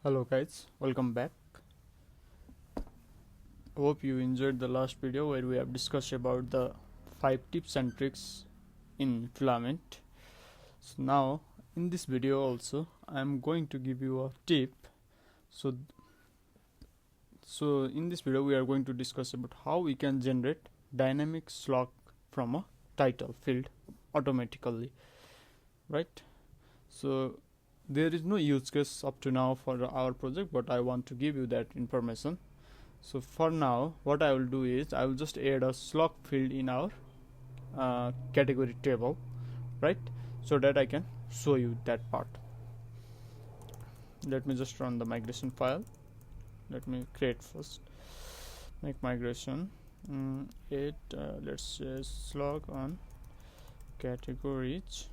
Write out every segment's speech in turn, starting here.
Hello guys, welcome back. Hope you enjoyed the last video where we have discussed about the 5 tips and tricks in Filament. So now in this video also I am going to give you a tip. So in this video we are going to discuss about how we can generate dynamic slug from a title field automatically, right? So there is no use case up to now for our project, but I want to give you that information. So for now what I will do is I will just add a slug field in our category table, right, so that I can show you that part. Let me just run the migration file. Let me create first, make migration. Let's say slug on categories,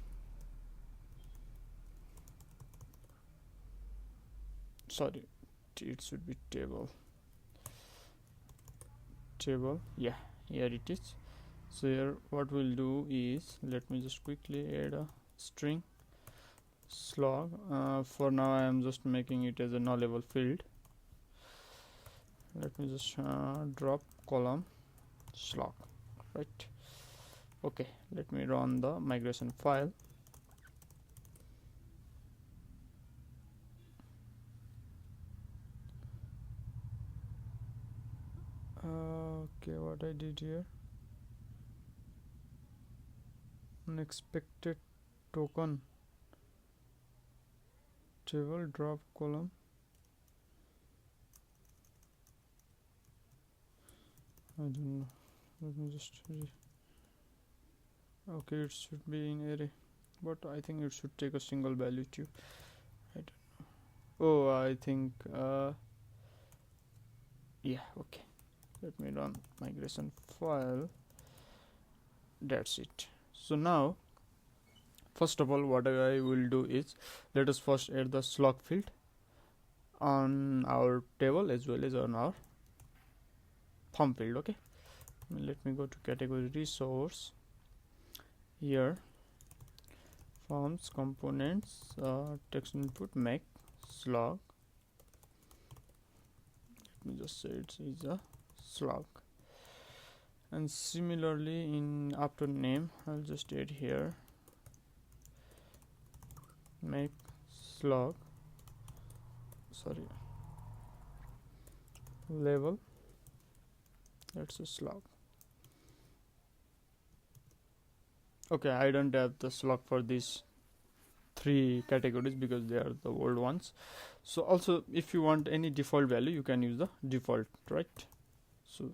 sorry, it should be table, yeah, here it is. So here what we'll do is, let me just quickly add a string slug. For now I am just making it as a nullable field. Let me just drop column slug, right? Okay, let me run the migration file. Okay, what I did here, unexpected token table drop column. I don't know, let me just okay, it should be in array, but I think it should take a single value too. I don't know. Oh, I think yeah, okay, let me run migration file. That's it. So now first of all what I will do is, let us first add the slug field on our table as well as on our form field. Okay, let me go to category resource, here forms components, text input, make slug. Let me just say it is a slug. And similarly in after name I'll just add here make slug, sorry, label, that's a slug. Okay, I don't have the slug for these three categories because they are the old ones. So also if you want any default value you can use the default, right? So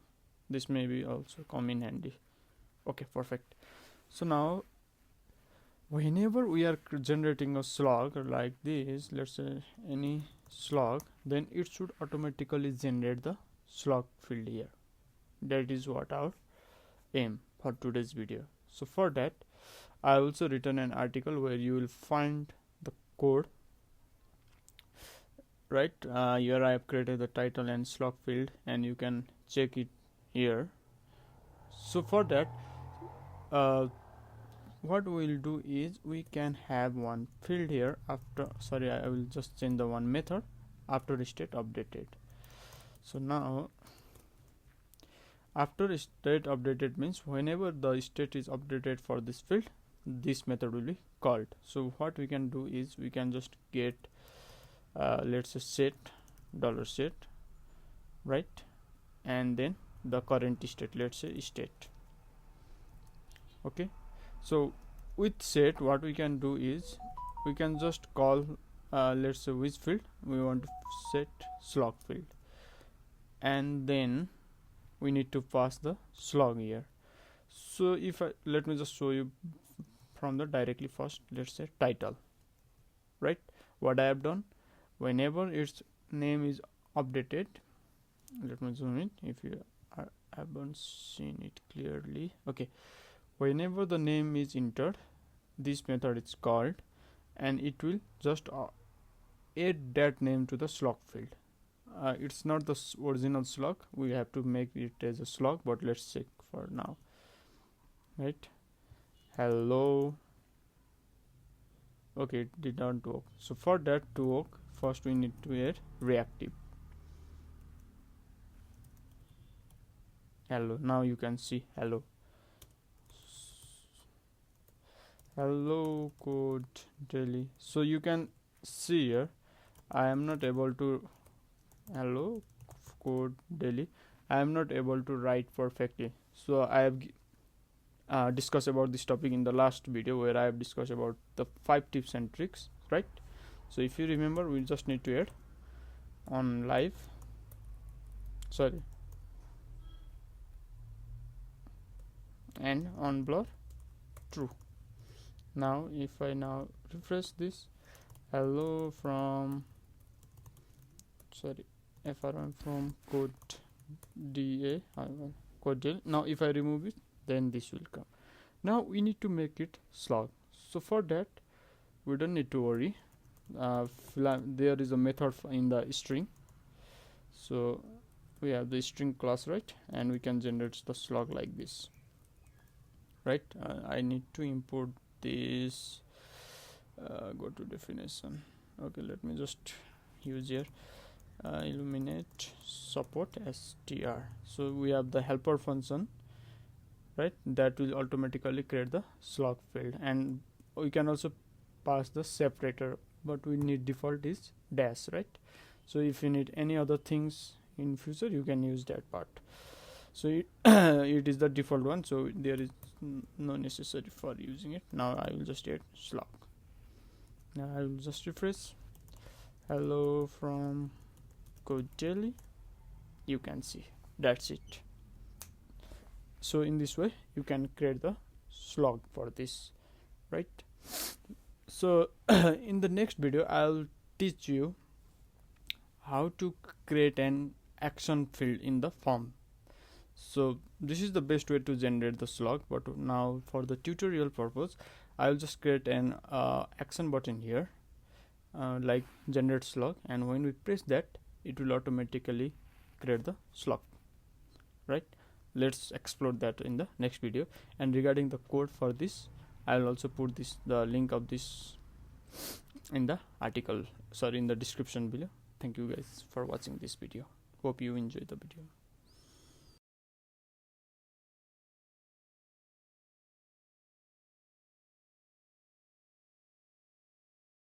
this may be also come in handy. Okay, perfect. So now whenever we are generating a slug like this, let's say any slug, then it should automatically generate the slug field here. That is what our aim for today's video. So for that I also written an article where you will find the code, right? Here I have created the title and slug field and you can check it here. So for that what we'll do is we can have one field here after, sorry, I will just change the one method after state updated. So now after state updated means whenever the state is updated for this field, this method will be called. So what we can do is we can just get let's say set, right, and then the current state, let's say state. Okay, so with set what we can do is we can just call let's say which field we want to set slug field, and then we need to pass the slug here. So if let me just show you from the directly first, let's say title, right? What I have done, whenever its name is updated, let me zoom in if you haven't seen it clearly. Okay, whenever the name is entered, this method is called and it will just add that name to the slug field. It's not the original slug, we have to make it as a slug, but let's check for now, right? Hello. Okay, it did not work. So for that to work, first we need to add reactive. Hello, now you can see hello. Hello code daily. So you can see here I am not able to hello code daily. I am not able to write perfectly. So I have discussed about this topic in the last video where I have discussed about the 5 tips and tricks, right? So if you remember, we just need to add on live, and on blur true. Now if I now refresh this, hello from FRM from code DA code del. Now if I remove it, then this will come. Now we need to make it slug. So for that we don't need to worry. There is a method in the string, so we have the string class, right? And we can generate the slug like this, right? I need to import this. Go to definition. Okay, let me just use here illuminate support str. So we have the helper function, right? That will automatically create the slug field, and we can also pass the separator, but we need default is dash, right? So if you need any other things in future, you can use that part. So it is the default one, so there is no necessary for using it. Now I will just add slug. Now I will just refresh. Hello from code daily. You can see that's it. So in this way you can create the slug for this, right? So in the next video I'll teach you how to create an action field in the form. So this is the best way to generate the slug, but now for the tutorial purpose I'll just create an action button here, like generate slug, and when we press that it will automatically create the slug, right? Let's explore that in the next video. And regarding the code for this, I'll also put the link of this in the article, in the description below. Thank you guys for watching this video. Hope you enjoyed the video.